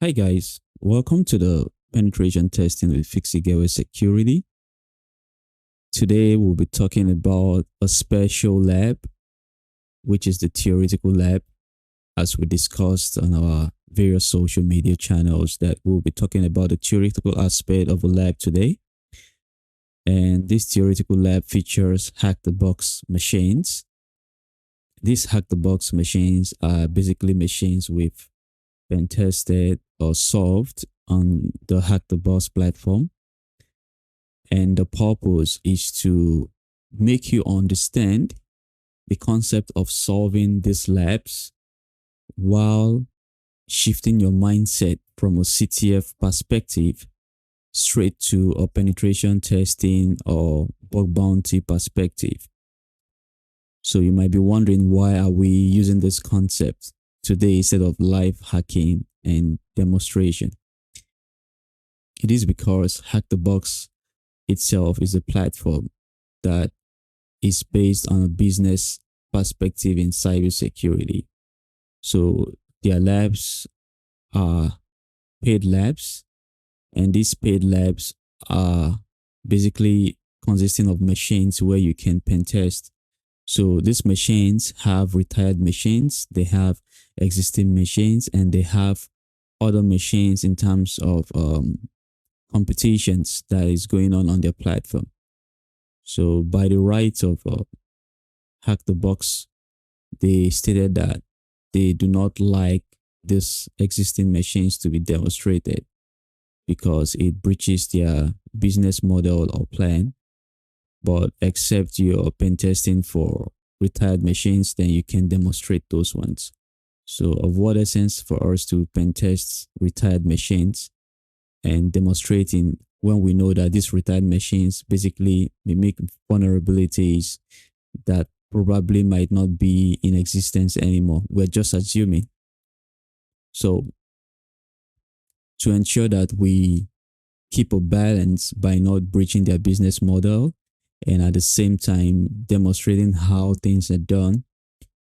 Hi guys, welcome to the penetration testing with FIXITGEARWARE-SECURITY. Today we'll be talking about a special lab, which is the theoretical lab, as we discussed on our various social media channels, that we'll be talking about the theoretical aspect of a lab today. And this theoretical lab features hack-the-box machines. These hack-the-box machines are basically machines we've been tested or solved on the hack-the-box platform. And the purpose is to make you understand the concept of solving these labs while shifting your mindset from a CTF perspective straight to a penetration testing or bug bounty perspective. So you might be wondering, why are we using this concept today instead of live hacking and demonstration? It is because Hack-the-Box itself is a platform that is based on a business perspective in cybersecurity. So their labs are paid labs, and these paid labs are basically consisting of machines where you can pen test. So these machines have retired machines, they have existing machines, and they have other machines in terms of competitions that is going on their platform. So by the rights of Hack-the-Box, they stated that they do not like these existing machines to be demonstrated because it breaches their business model or plan. But except you're pen testing for retired machines, then you can demonstrate those ones. So of what essence for us to pen test retired machines and demonstrating when we know that these retired machines basically mimic vulnerabilities that probably might not be in existence anymore. We're just assuming. So to ensure that we keep a balance by not breaching their business model and at the same time demonstrating how things are done,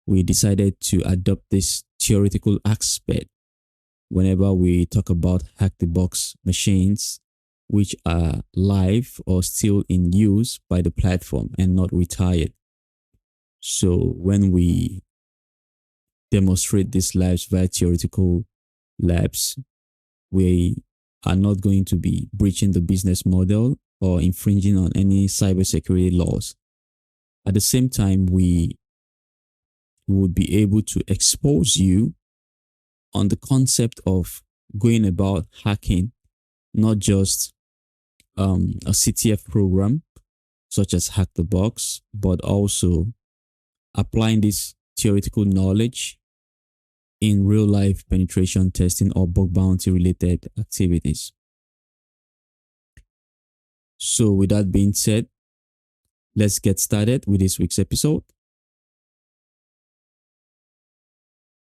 we decided to adopt this theoretical aspect whenever we talk about hack-the-box machines which are live or still in use by the platform and not retired. So when we demonstrate these labs via theoretical labs, we are not going to be breaching the business model or infringing on any cybersecurity laws. At the same time, we would be able to expose you on the concept of going about hacking, not just a CTF program such as Hack-the-Box, but also applying this theoretical knowledge in real life penetration testing or bug bounty related activities. So with that being said, let's get started with this week's episode.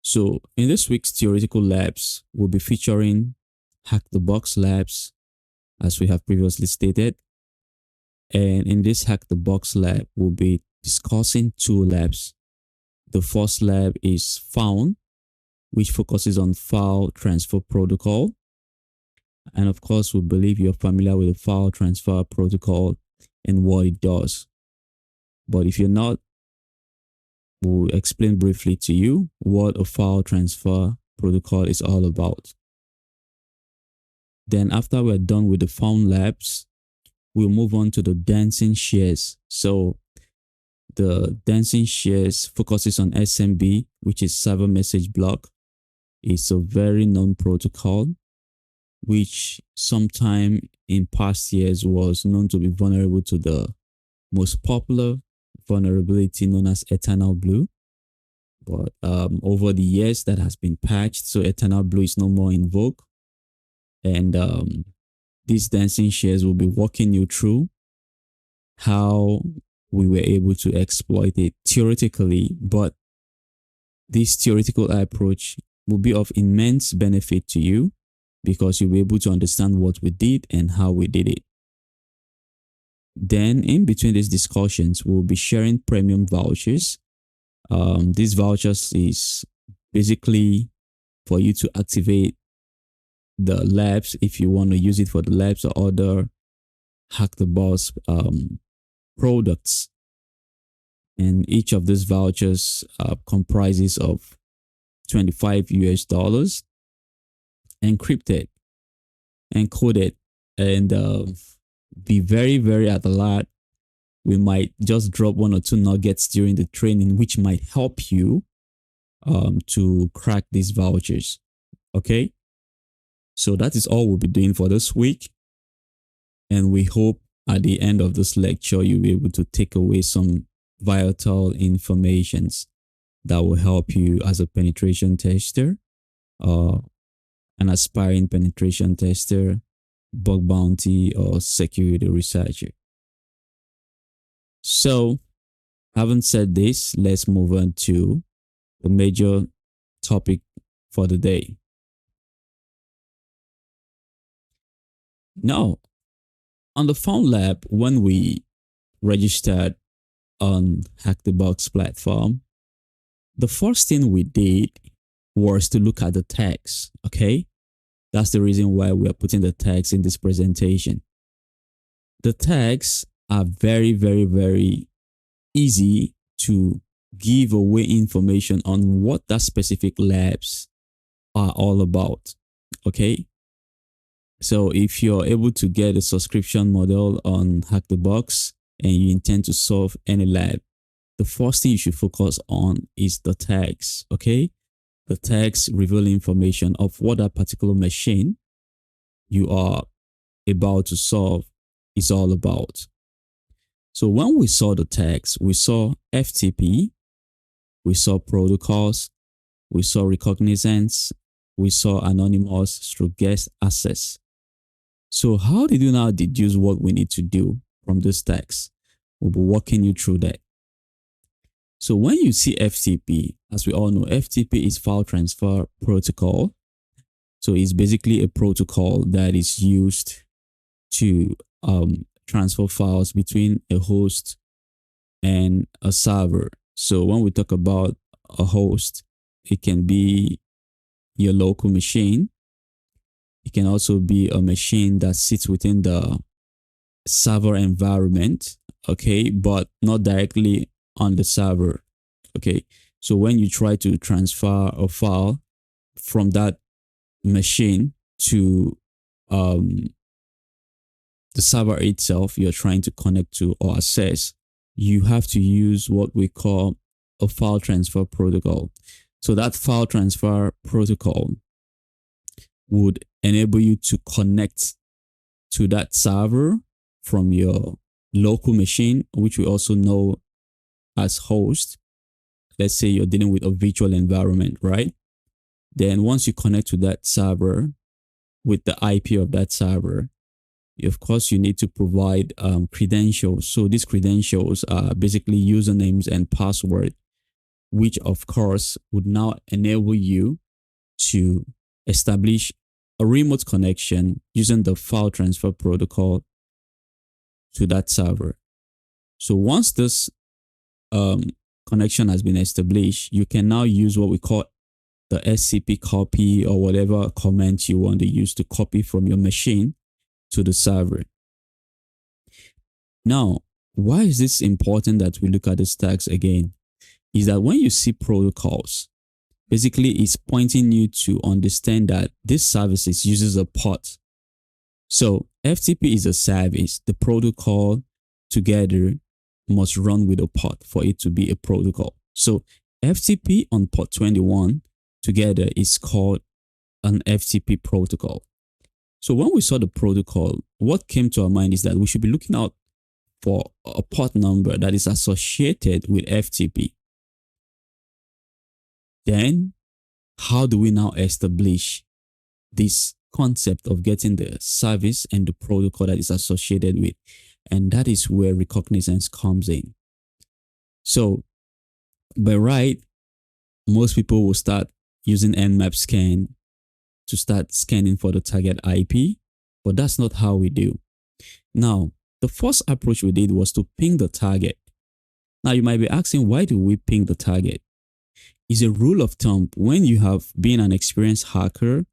So in this week's theoretical labs, we'll be featuring Hack-the-Box labs, as we have previously stated. And in this Hack-the-Box lab, we'll be discussing two labs. The first lab is Fawn, which focuses on file transfer protocol. And of course, we believe you're familiar with the file transfer protocol and what it does. But if you're not, we'll explain briefly to you what a file transfer protocol is all about. Then after we're done with the Fawn labs, we'll move on to the dancing shares. So the dancing shares focuses on SMB, which is server message block. It's a very known protocol, which sometime in past years was known to be vulnerable to the most popular vulnerability known as Eternal Blue. But over the years that has been patched, so Eternal Blue is no more in vogue. And these dancing shares will be walking you through how we were able to exploit it theoretically, but this theoretical approach will be of immense benefit to you because you'll be able to understand what we did and how we did it. Then in between these discussions, we'll be sharing premium vouchers. These vouchers is basically for you to activate the labs if you want to use it for the labs or other Hack the Boss products. And each of these vouchers comprises of 25 US dollars, encrypted, encoded, and be very, very alert. We might just drop one or two nuggets during the training, which might help you to crack these vouchers. Okay. So that is all we'll be doing for this week. And we hope at the end of this lecture, you'll be able to take away some vital informations that will help you as a penetration tester, an aspiring penetration tester, bug bounty, or security researcher. So, having said this, let's move on to the major topic for the day. Now, on the Fawn Lab, when we registered on Hack the Box platform, the first thing we did was to look at the tags. Okay, that's the reason why we are putting the tags in this presentation. The tags are very, very, very easy to give away information on what that specific labs are all about. Okay, so if you're able to get a subscription model on Hack the Box and you intend to solve any lab, the first thing you should focus on is the tags. Okay, the tags reveal information of what that particular machine you are about to solve is all about. So when we saw the tags, we saw FTP, we saw protocols, we saw recognizance, we saw anonymous through guest access. So how did you now deduce what we need to do from those tags? We'll be walking you through that. So when you see FTP, as we all know, FTP is file transfer protocol. So it's basically a protocol that is used to transfer files between a host and a server. So when we talk about a host, it can be your local machine. It can also be a machine that sits within the server environment, okay, but not directly on the server. Okay, so when you try to transfer a file from that machine to the server itself you're trying to connect to or access, you have to use what we call a file transfer protocol. So that file transfer protocol would enable you to connect to that server from your local machine, which we also know as host. Let's say you're dealing with a virtual environment, right? Then once you connect to that server with the IP of that server, of course, you need to provide credentials. So these credentials are basically usernames and password, which of course would now enable you to establish a remote connection using the file transfer protocol to that server. So once this connection has been established, you can now use what we call the SCP copy or whatever command you want to use to copy from your machine to the server. Now, why is this important that we look at these tags again? Is that when you see protocols, basically it's pointing you to understand that this service uses a port. So FTP is a service. The protocol together must run with a port for it to be a protocol. So FTP on port 21 together is called an FTP protocol. So when we saw the protocol, what came to our mind is that we should be looking out for a port number that is associated with FTP. Then, how do we now establish this concept of getting the service and the protocol that is associated with? And that is where recognizance comes in. So, by right, most people will start using Nmap scan to start scanning for the target IP, but that's not how we do. Now, the first approach we did was to ping the target. Now, you might be asking, why do we ping the target? It's a rule of thumb when you have been an experienced hacker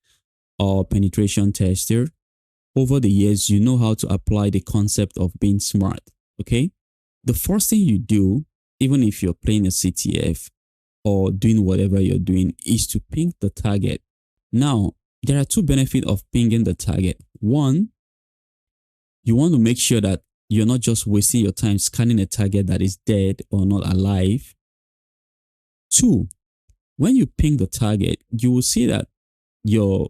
or penetration tester, over the years, you know how to apply the concept of being smart, okay? The first thing you do, even if you're playing a CTF or doing whatever you're doing, is to ping the target. Now, there are two benefits of pinging the target. One, you want to make sure that you're not just wasting your time scanning a target that is dead or not alive. Two, when you ping the target, you will see that your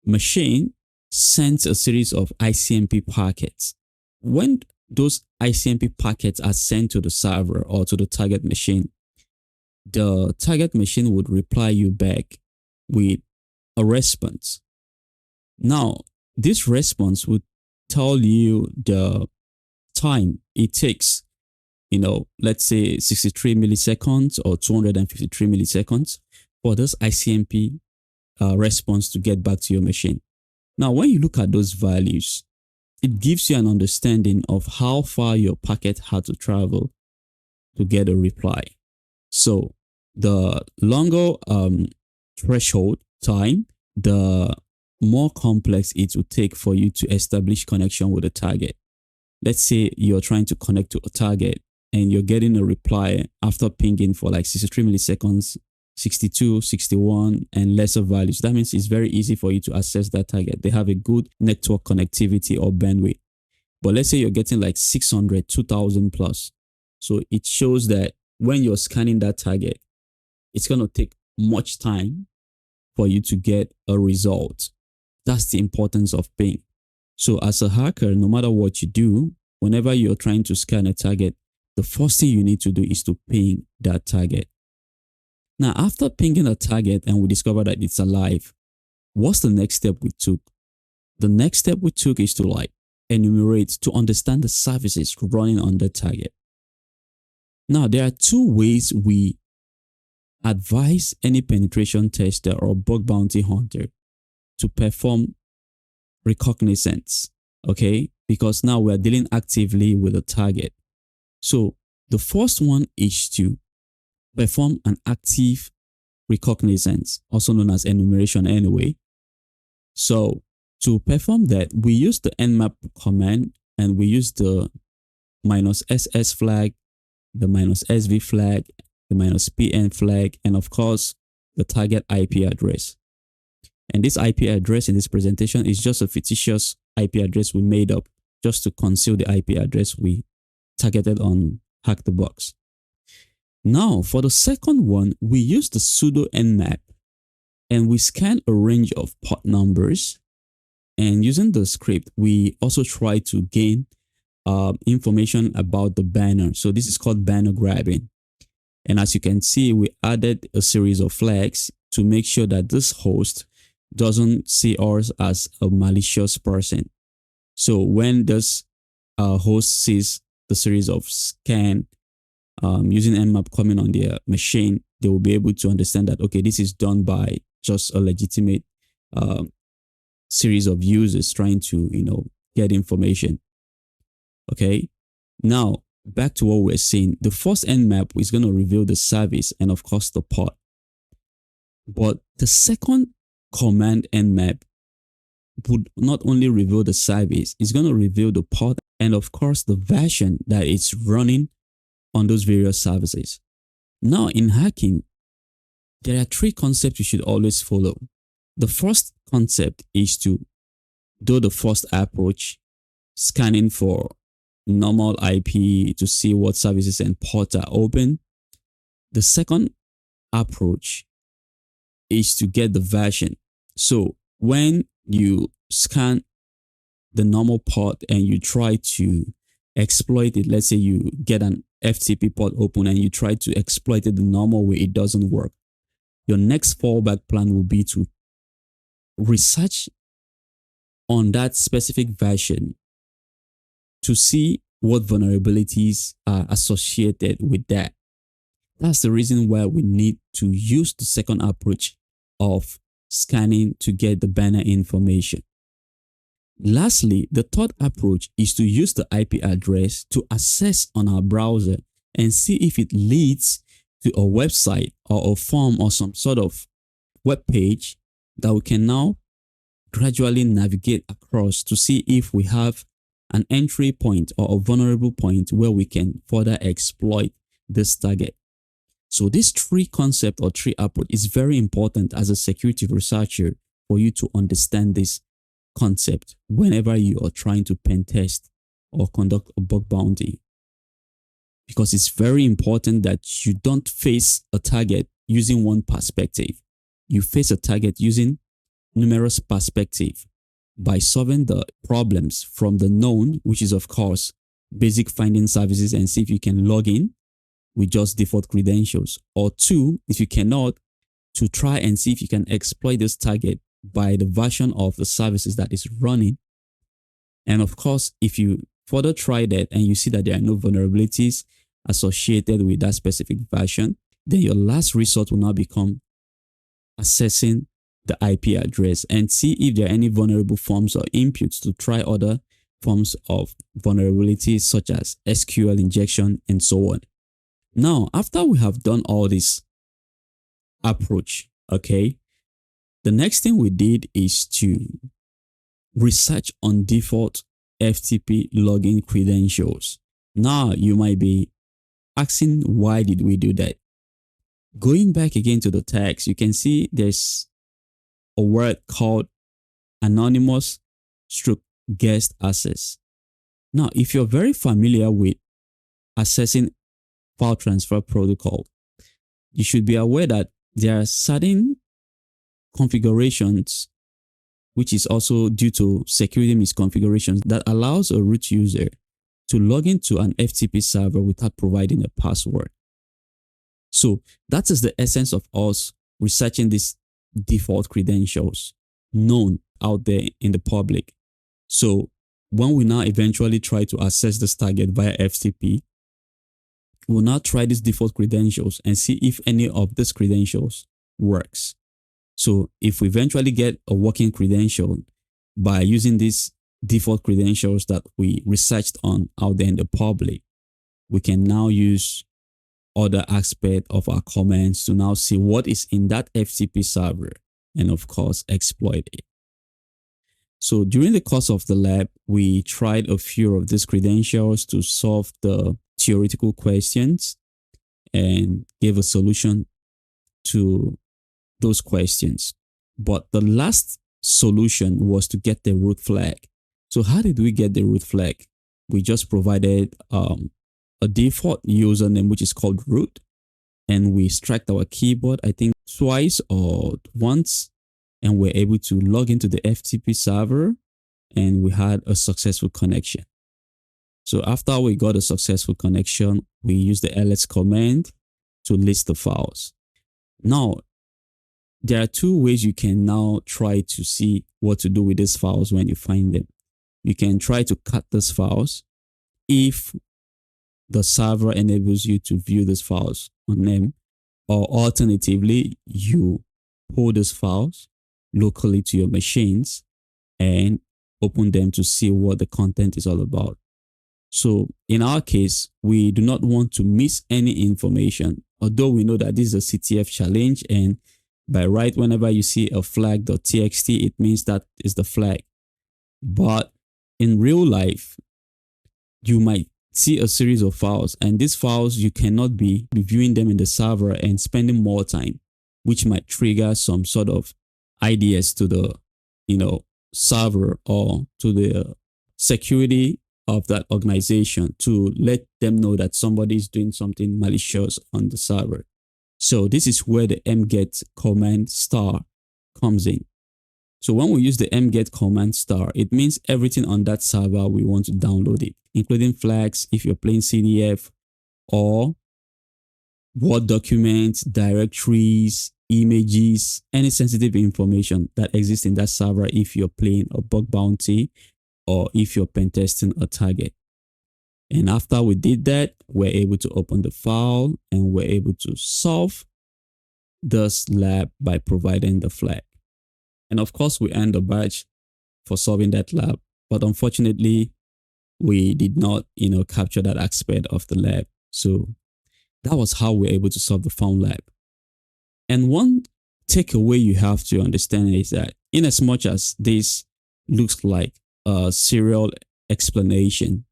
machine sends a series of ICMP packets. When those ICMP packets are sent to the server or to the target machine, the target machine would reply you back with a response. Now, this response would tell you the time it takes, let's say 63 milliseconds or 253 milliseconds for this ICMP response to get back to your machine. Now, when you look at those values, it gives you an understanding of how far your packet had to travel to get a reply. So the longer threshold time, the more complex it will take for you to establish connection with a target. Let's say you're trying to connect to a target and you're getting a reply after pinging for like 63 milliseconds, 62, 61, and lesser values. That means it's very easy for you to access that target. They have a good network connectivity or bandwidth. But let's say you're getting like 600, 2000 plus. So it shows that when you're scanning that target, it's going to take much time for you to get a result. That's the importance of ping. So as a hacker, no matter what you do, whenever you're trying to scan a target, the first thing you need to do is to ping that target. Now, after pinging a target and we discover that it's alive, what's the next step we took? The next step we took is to enumerate, to understand the services running on the target. Now, there are two ways we advise any penetration tester or bug bounty hunter to perform reconnaissance, okay? Because now we're dealing actively with a target. So the first one is to perform an active reconnaissance, also known as enumeration anyway. So to perform that, we use the nmap command and we use the -ss flag, the -sv flag, the -pn flag, and of course, the target IP address. And this IP address in this presentation is just a fictitious IP address we made up just to conceal the IP address we targeted on Hack the Box. Now, for the second one, we use the sudo nmap and we scan a range of port numbers. And using the script, we also try to gain information about the banner. So this is called banner grabbing. And as you can see, we added a series of flags to make sure that this host doesn't see us as a malicious person. So when this host sees the series of scan using nmap coming on their machine, they will be able to understand that, okay, this is done by just a legitimate series of users trying to, get information. Okay. Now, back to what we're saying. The first nmap is going to reveal the service and of course the port. But the second command nmap would not only reveal the service, it's going to reveal the port and of course the version that it's running on those various services. Now in hacking, there are three concepts you should always follow. The first concept is to do the first approach, scanning for normal IP to see what services and ports are open. The second approach is to get the version. So when you scan the normal port and you try to exploit it, let's say you get an FTP port open and you try to exploit it the normal way, it doesn't work. Your next fallback plan will be to research on that specific version to see what vulnerabilities are associated with that. That's the reason why we need to use the second approach of scanning to get the banner information. Lastly, the third approach is to use the IP address to access on our browser and see if it leads to a website or a form or some sort of web page that we can now gradually navigate across to see if we have an entry point or a vulnerable point where we can further exploit this target. So this tree concept or tree approach is very important as a security researcher for you to understand this concept whenever you are trying to pen test or conduct a bug bounty. Because it's very important that you don't face a target using one perspective. You face a target using numerous perspectives by solving the problems from the known, which is of course basic finding services, and see if you can log in with just default credentials. Or two, if you cannot, to try and see if you can exploit this target by the version of the services that is running. And of course, if you further try that and you see that there are no vulnerabilities associated with that specific version, then your last resort will now become assessing the IP address and see if there are any vulnerable forms or inputs to try other forms of vulnerabilities such as SQL injection and so on. Now, after we have done all this approach, okay, the next thing we did is to research on default FTP login credentials. Now, you might be asking, why did we do that? Going back again to the text, you can see there's a word called anonymous stroke guest access. Now, if you're very familiar with accessing file transfer protocol, you should be aware that there are certain configurations, which is also due to security misconfigurations, that allows a root user to log into an FTP server without providing a password. So that is the essence of us researching these default credentials known out there in the public. So when we now eventually try to access this target via FTP, we'll now try these default credentials and see if any of these credentials works. So if we eventually get a working credential by using these default credentials that we researched on out there in the public, we can now use other aspect of our commands to now see what is in that FTP server and of course exploit it. So during the course of the lab, we tried a few of these credentials to solve the theoretical questions and gave a solution to those questions. But the last solution was to get the root flag. So how did we get the root flag? We just provided a default username, which is called root, and we struck our keyboard, I think twice or once, and we're able to log into the FTP server, and we had a successful connection. So after we got a successful connection, we used the ls command to list the files. Now, there are two ways you can now try to see what to do with these files when you find them. You can try to cut these files if the server enables you to view these files on them, or alternatively, you pull these files locally to your machines and open them to see what the content is all about. So in our case, we do not want to miss any information, although we know that this is a CTF challenge, and by right, whenever you see a flag.txt, it means that is the flag. But in real life, you might see a series of files, and these files, you cannot be reviewing them in the server and spending more time, which might trigger some sort of IDS to the server or to the security of that organization to let them know that somebody is doing something malicious on the server. So this is where the mget command star comes in. So when we use the mget command star, it means everything on that server we want to download it, including flags if you're playing CDF, or Word documents, directories, images, any sensitive information that exists in that server if you're playing a bug bounty or if you're pen testing a target. And after we did that, we're able to open the file and we're able to solve this lab by providing the flag. And of course, we earned a badge for solving that lab. But unfortunately, we did not, capture that aspect of the lab. So that was how we were able to solve the Fawn Lab. And one takeaway you have to understand is that in as much as this looks like a serial explanation,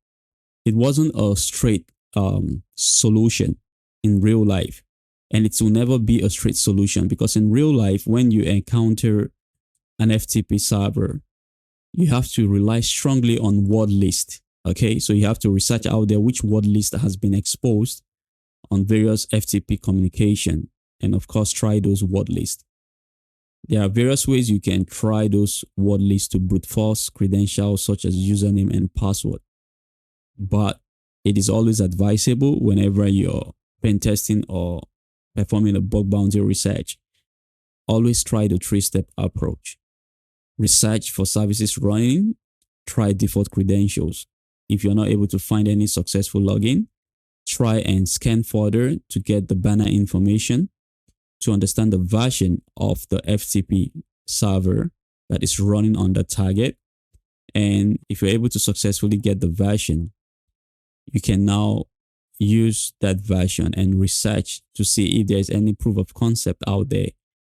it wasn't a straight solution in real life. And it will never be a straight solution, because in real life, when you encounter an FTP server, you have to rely strongly on word list. Okay, so you have to research out there which word list has been exposed on various FTP communication, and of course try those word lists. There are various ways you can try those word lists to brute force credentials such as username and password. But it is always advisable whenever you're pen testing or performing a bug bounty research, always try the 3-step approach. Research for services running, try default credentials. If you're not able to find any successful login, try and scan further to get the banner information to understand the version of the FTP server that is running on the target. And if you're able to successfully get the version, you can now use that version and research to see if there's any proof of concept out there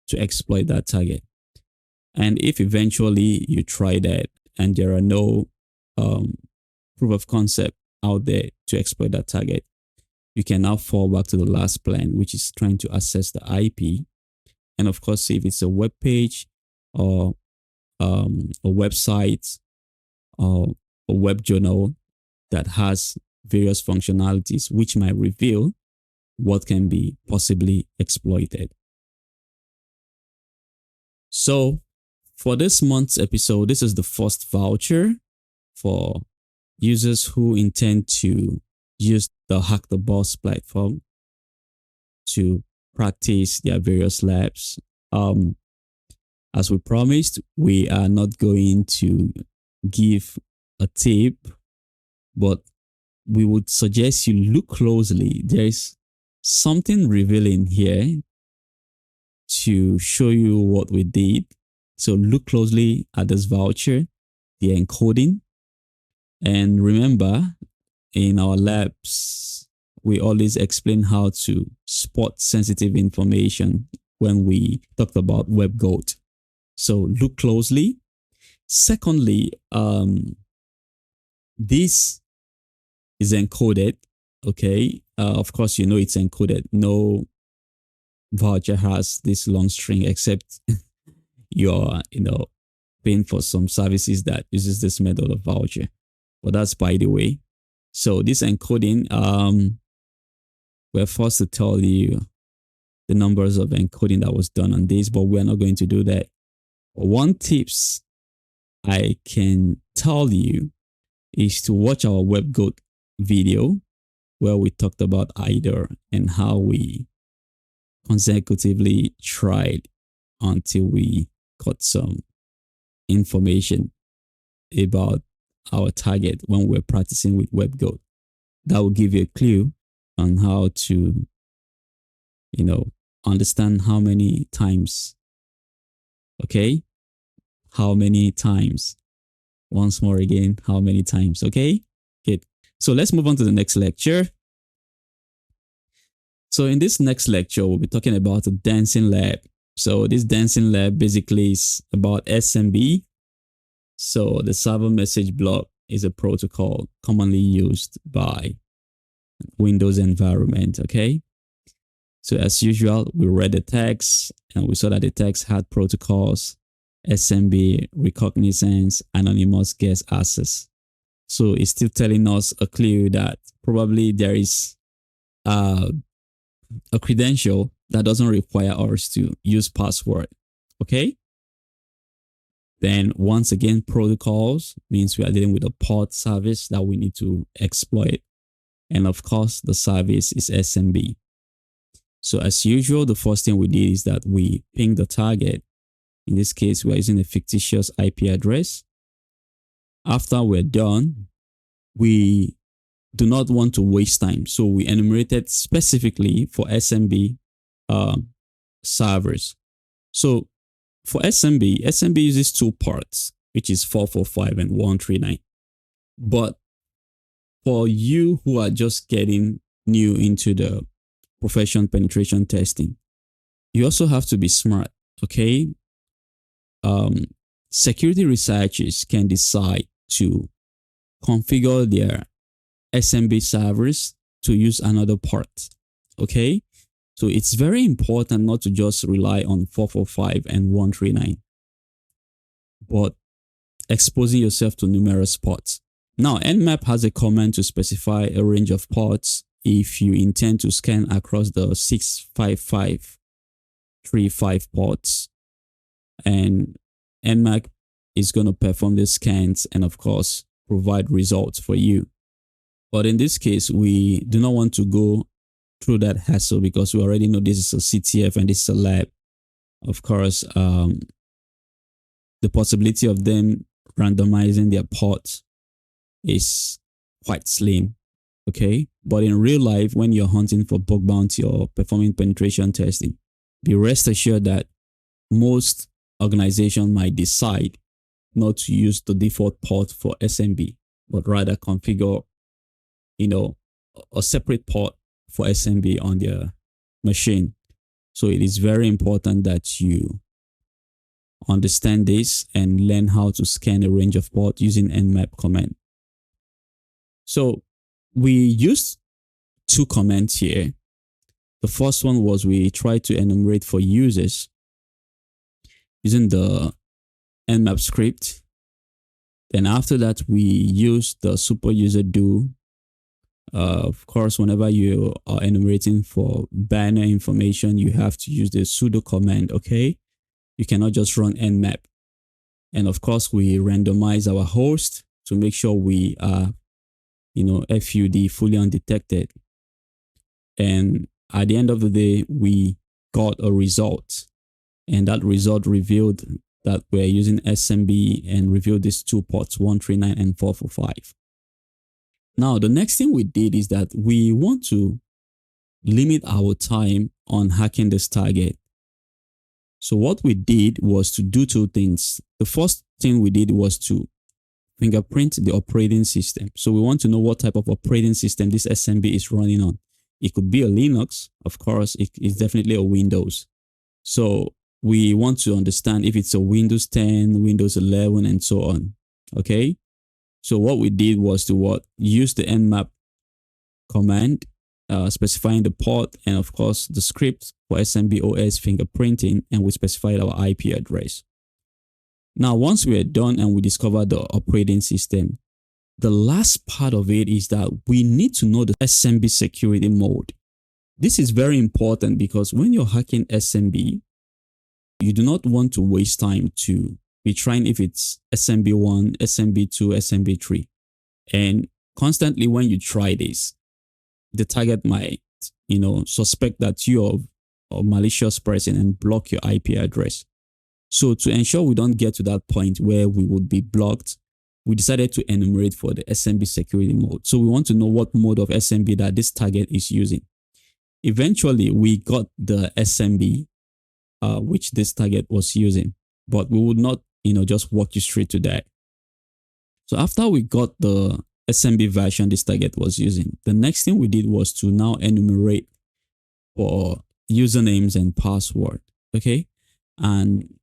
to exploit that target. And if eventually you try that and there are no proof of concept out there to exploit that target, you can now fall back to the last plan, which is trying to access the IP. And of course, see if it's a web page or a website or a web journal that has various functionalities which might reveal what can be possibly exploited. So for this month's episode, this is the first voucher for users who intend to use the Hack the Boss platform to practice their various labs. As we promised, we are not going to give a tip, but we would suggest you look closely. There is something revealing here to show you what we did. So look closely at this voucher, the encoding. And remember, in our labs, we always explain how to spot sensitive information when we talked about WebGoat. So look closely. Secondly, this is encoded. Okay. Of course, you know it's encoded. No voucher has this long string except you're, paying for some services that uses this method of voucher. But that's by the way. So this encoding, we're forced to tell you the numbers of encoding that was done on this, but we're not going to do that. One tips I can tell you is to watch our WebGoat video where we talked about IDOR and how we consecutively tried until we got some information about our target when we're practicing with WebGoat. That will give you a clue on how to, understand how many times. Okay? How many times? Once more again, how many times? Okay? Good. So let's move on to the next lecture. So in this next lecture, we'll be talking about a dancing lab. So this dancing lab basically is about SMB. So the server message block is a protocol commonly used by Windows environment. Okay. So as usual, we read the text and we saw that the text had protocols, SMB, reconnaissance, anonymous guest access. So it's still telling us a clue that probably there is a credential that doesn't require us to use password. Okay. Then once again, protocols means we are dealing with a port service that we need to exploit. And of course, the service is SMB. So as usual, the first thing we did is that we ping the target. In this case, we are using a fictitious IP address. After we're done, we do not want to waste time. So we enumerated specifically for SMB servers. So for SMB uses two ports, which is 445 and 139. But for you who are just getting new into the profession penetration testing, you also have to be smart. Okay. Security researchers can decide to configure their SMB servers to use another port. Okay. So it's very important not to just rely on 445 and 139, but exposing yourself to numerous ports. Now, Nmap has a command to specify a range of ports if you intend to scan across the 65535 ports. And Nmap is going to perform the scans and, of course, provide results for you. But in this case, we do not want to go through that hassle because we already know this is a CTF and this is a lab. Of course, the possibility of them randomizing their ports is quite slim. Okay. But in real life, when you're hunting for bug bounty or performing penetration testing, be rest assured that most organizations might decide not to use the default port for SMB, but rather configure, a separate port for SMB on their machine. So it is very important that you understand this and learn how to scan a range of ports using Nmap command. So we used two commands here. The first one was we tried to enumerate for users using the Nmap script. Then after that, we used the super user do. Of course, whenever you are enumerating for binary information, you have to use the sudo command, okay? You cannot just run Nmap. And of course, we randomize our host to make sure we are, FUD, fully undetected. And at the end of the day, we got a result. And that result revealed that we're using SMB and revealed these two ports, 139 and 445. Now, the next thing we did is that we want to limit our time on hacking this target. So what we did was to do two things. The first thing we did was to fingerprint the operating system. So we want to know what type of operating system this SMB is running on. It could be a Linux, of course, it is definitely a Windows. So we want to understand if it's a Windows 10, Windows 11, and so on. Okay. So what we did was to use the Nmap command, specifying the port and of course the script for SMB OS fingerprinting, and we specified our IP address. Now, once we are done and we discover the operating system, the last part of it is that we need to know the SMB security mode. This is very important because when you're hacking SMB, you do not want to waste time to be trying if it's SMB1, SMB2, SMB3. And constantly when you try this, the target might, suspect that you're a malicious person and block your IP address. So to ensure we don't get to that point where we would be blocked, we decided to enumerate for the SMB security mode. So we want to know what mode of SMB that this target is using. Eventually, we got the SMB which this target was using, but we would not, just walk you straight to that. So after we got the SMB version this target was using, the next thing we did was to now enumerate for usernames and password. Okay. And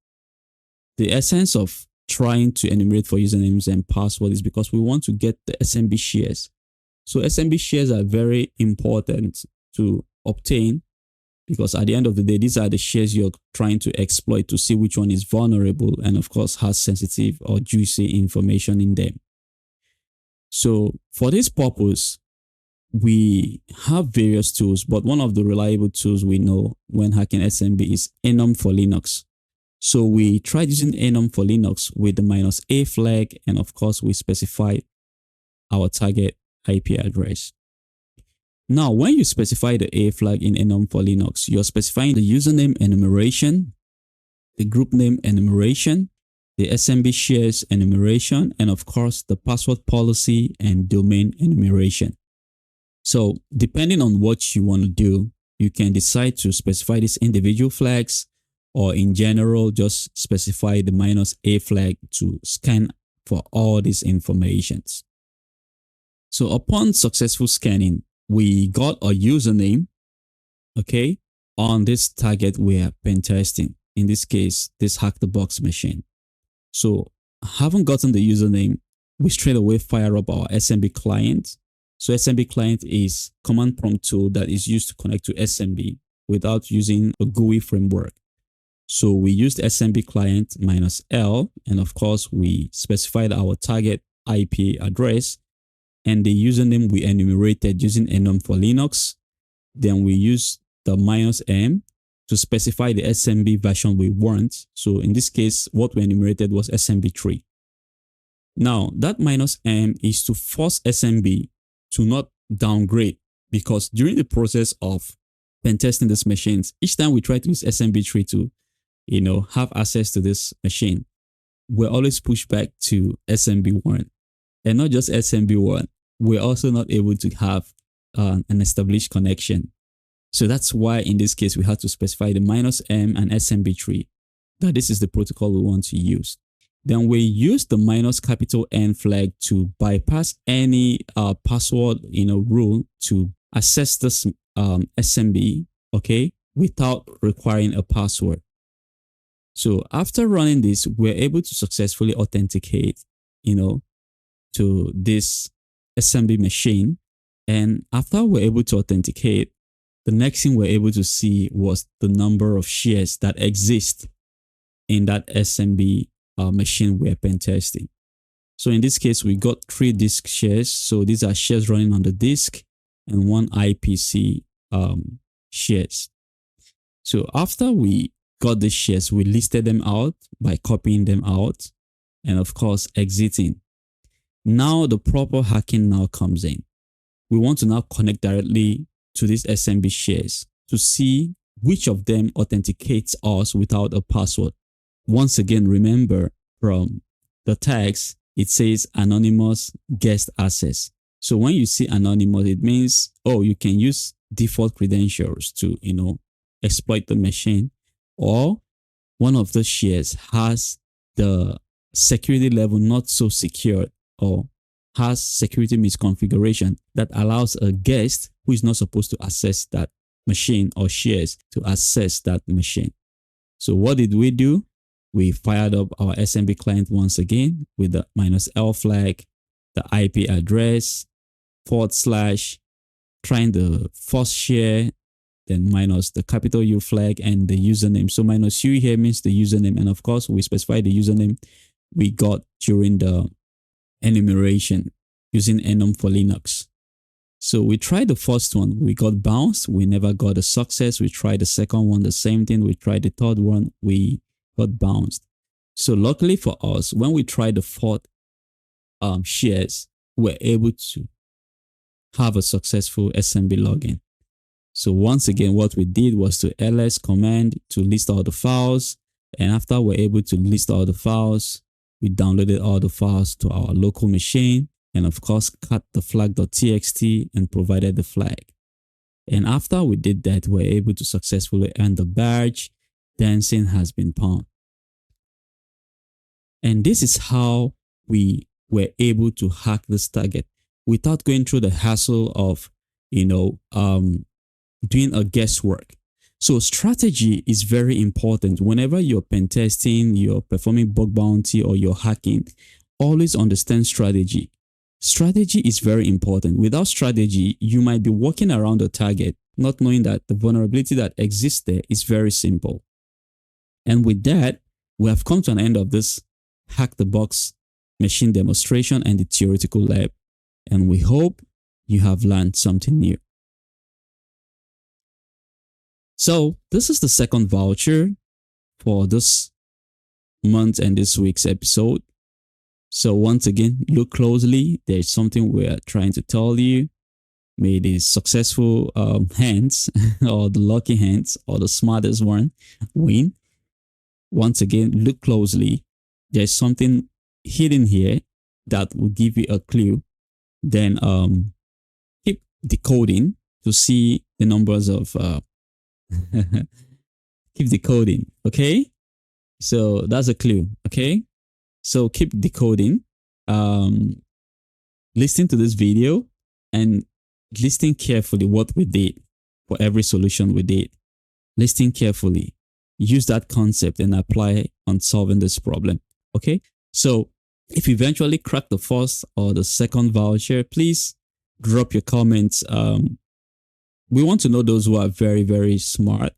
the essence of trying to enumerate for usernames and password is because we want to get the SMB shares. So SMB shares are very important to obtain because at the end of the day, these are the shares you're trying to exploit to see which one is vulnerable and of course has sensitive or juicy information in them. So for this purpose, we have various tools, but one of the reliable tools we know when hacking SMB is enum for Linux. So we tried using enum for Linux with the -a flag, and of course we specified our target IP address. Now, when you specify the A flag in enum for Linux, you're specifying the username enumeration, the group name enumeration, the SMB shares enumeration, and of course the password policy and domain enumeration. So depending on what you want to do, you can decide to specify these individual flags, or in general, just specify the -a flag to scan for all these informations. So upon successful scanning, we got a username, okay, on this target we are pen testing. in this case, this hack the box machine. So having gotten the username, we straight away fire up our SMB client. So SMB client is command prompt tool that is used to connect to SMB without using a GUI framework. So we used SMB client -L, and of course we specified our target IP address and the username we enumerated using enum for Linux. Then we use the -M to specify the SMB version we want. So in this case, what we enumerated was SMB3. Now that -M is to force SMB to not downgrade, because during the process of pen testing these machines, each time we try to use SMB3 to, have access to this machine, we're always pushed back to SMB1. And not just SMB1, we're also not able to have an established connection. So that's why in this case, we had to specify the -M and SMB3, that this is the protocol we want to use. Then we use the -N flag to bypass any password, rule to access this SMB, okay, without requiring a password. So after running this, we're able to successfully authenticate, to this SMB machine. And after we're able to authenticate, the next thing we're able to see was the number of shares that exist in that SMB machine we're pen testing. So in this case, we got 3 disk shares. So these are shares running on the disk and 1 IPC shares. So after we got the shares, we listed them out by copying them out and of course exiting. Now the proper hacking now comes in. We want to now connect directly to these SMB shares to see which of them authenticates us without a password. Once again, remember from the tags, it says anonymous guest access. So when you see anonymous, it means, you can use default credentials to, exploit the machine, or one of the shares has the security level not so secure or has security misconfiguration that allows a guest who is not supposed to access that machine or shares to access that machine. So what did we do? We fired up our SMB client once again with the -L flag, the IP address, /, trying the first share, then minus the capital U flag and the username. So -U here means the username. And of course, we specify the username we got during the enumeration using enum for Linux. So we tried the first one, we got bounced, we never got a success. We tried the second one, the same thing. We tried the third one, we got bounced. So luckily for us, when we tried the fourth shares, we're able to have a successful SMB login. So once again, what we did was to ls command to list all the files. And after we're able to list all the files, we downloaded all the files to our local machine and of course cut the flag.txt and provided the flag. And after we did that, we're able to successfully earn the badge, dancing has been found. And this is how we were able to hack this target without going through the hassle of, doing a guesswork. So strategy is very important. Whenever you're pen testing, you're performing bug bounty, or you're hacking, always understand strategy. Strategy is very important. Without strategy, you might be walking around the target, not knowing that the vulnerability that exists there is very simple. And with that, we have come to an end of this Hack the Box machine demonstration and the theoretical lab. And we hope you have learned something new. So this is the second voucher for this month and this week's episode. So once again, look closely. There's something we're trying to tell you. May the successful hands or the lucky hands or the smartest one win. Once again, look closely. There's something hidden here that will give you a clue. Then keep decoding to see the numbers of keep decoding, okay? So that's a clue, okay? So keep decoding. Listen to this video and listen carefully what we did for every solution we did. Listen carefully. use that concept and apply on solving this problem. Okay, so if you eventually crack the first or the second voucher, please drop your comments. We want to know those who are very, very smart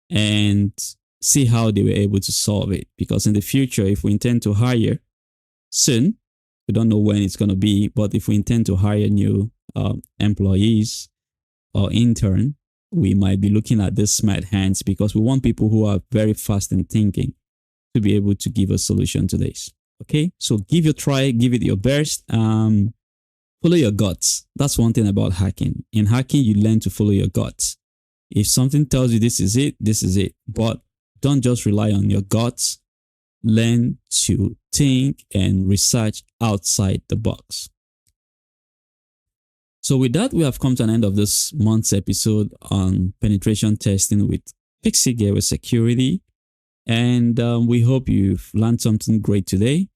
and see how they were able to solve it. Because in the future, if we intend to hire soon, we don't know when it's going to be, but if we intend to hire new employees or intern, we might be looking at these smart hands, because we want people who are very fast in thinking to be able to give a solution to this. Okay, so give it a try, give it your best. Follow your guts. That's one thing about hacking. In hacking, you learn to follow your guts. If something tells you this is it, this is it. But don't just rely on your guts. Learn to think and research outside the box. So with that, we have come to an end of this month's episode on penetration testing with FIXITGEARWARE-SECURITY. And we hope you've learned something great today.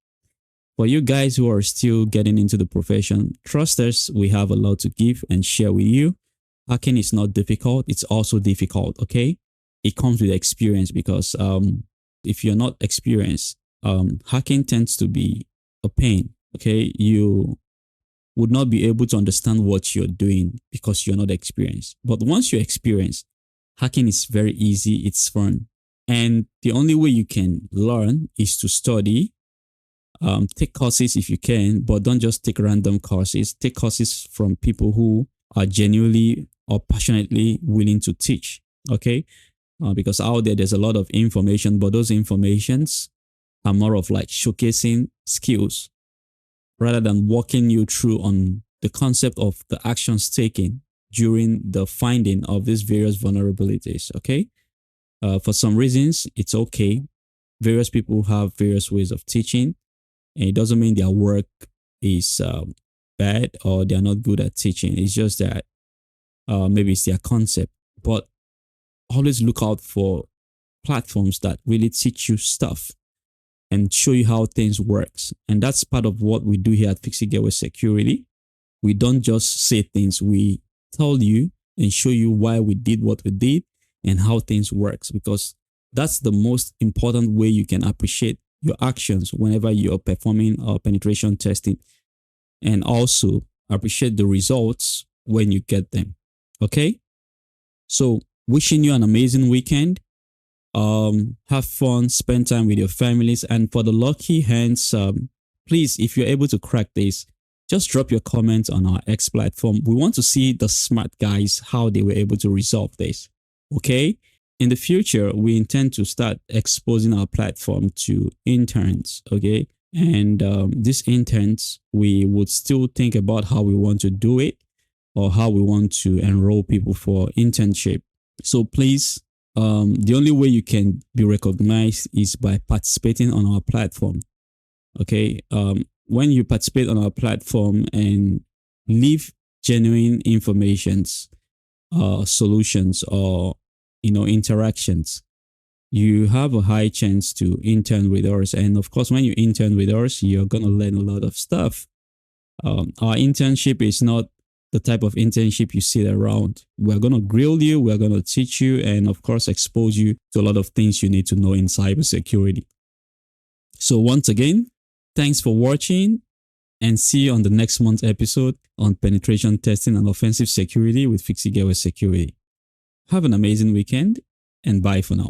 For you guys who are still getting into the profession, trust us, we have a lot to give and share with you. Hacking is not difficult. It's also difficult, okay? It comes with experience, because if you're not experienced, hacking tends to be a pain, okay? You would not be able to understand what you're doing because you're not experienced. But once you're experienced, hacking is very easy. It's fun. And the only way you can learn is to study. Take courses if you can, but don't just take random courses. Take courses from people who are genuinely or passionately willing to teach, okay? Because out there's a lot of information, but those informations are more of like showcasing skills rather than walking you through on the concept of the actions taken during the finding of these various vulnerabilities, okay? For some reasons, it's okay. Various people have various ways of teaching, and it doesn't mean their work is bad or they're not good at teaching. It's just that maybe it's their concept. But always look out for platforms that really teach you stuff and show you how things works. And that's part of what we do here at FIXITGEARWARE-SECURITY. We don't just say things. We tell you and show you why we did what we did and how things works, because that's the most important way you can appreciate your actions whenever you're performing penetration testing, and also appreciate the results when you get them. Okay, so wishing you an amazing weekend. Have fun, spend time with your families, and for the lucky hands, please, if you're able to crack this, just drop your comments on our X platform. We want to see the smart guys, how they were able to resolve this. Okay, in the future, we intend to start exposing our platform to interns, okay? And these interns, we would still think about how we want to do it or how we want to enroll people for internship. So please, the only way you can be recognized is by participating on our platform, okay? When you participate on our platform and leave genuine informations, solutions, or interactions, you have a high chance to intern with us. And of course, when you intern with us, you're going to learn a lot of stuff. Our internship is not the type of internship you sit around. We're going to grill you, we're going to teach you, and of course, expose you to a lot of things you need to know in cybersecurity. So once again, thanks for watching, and see you on the next month's episode on penetration testing and offensive security with FIXITGEARWARE-SECURITY. Have an amazing weekend, and bye for now.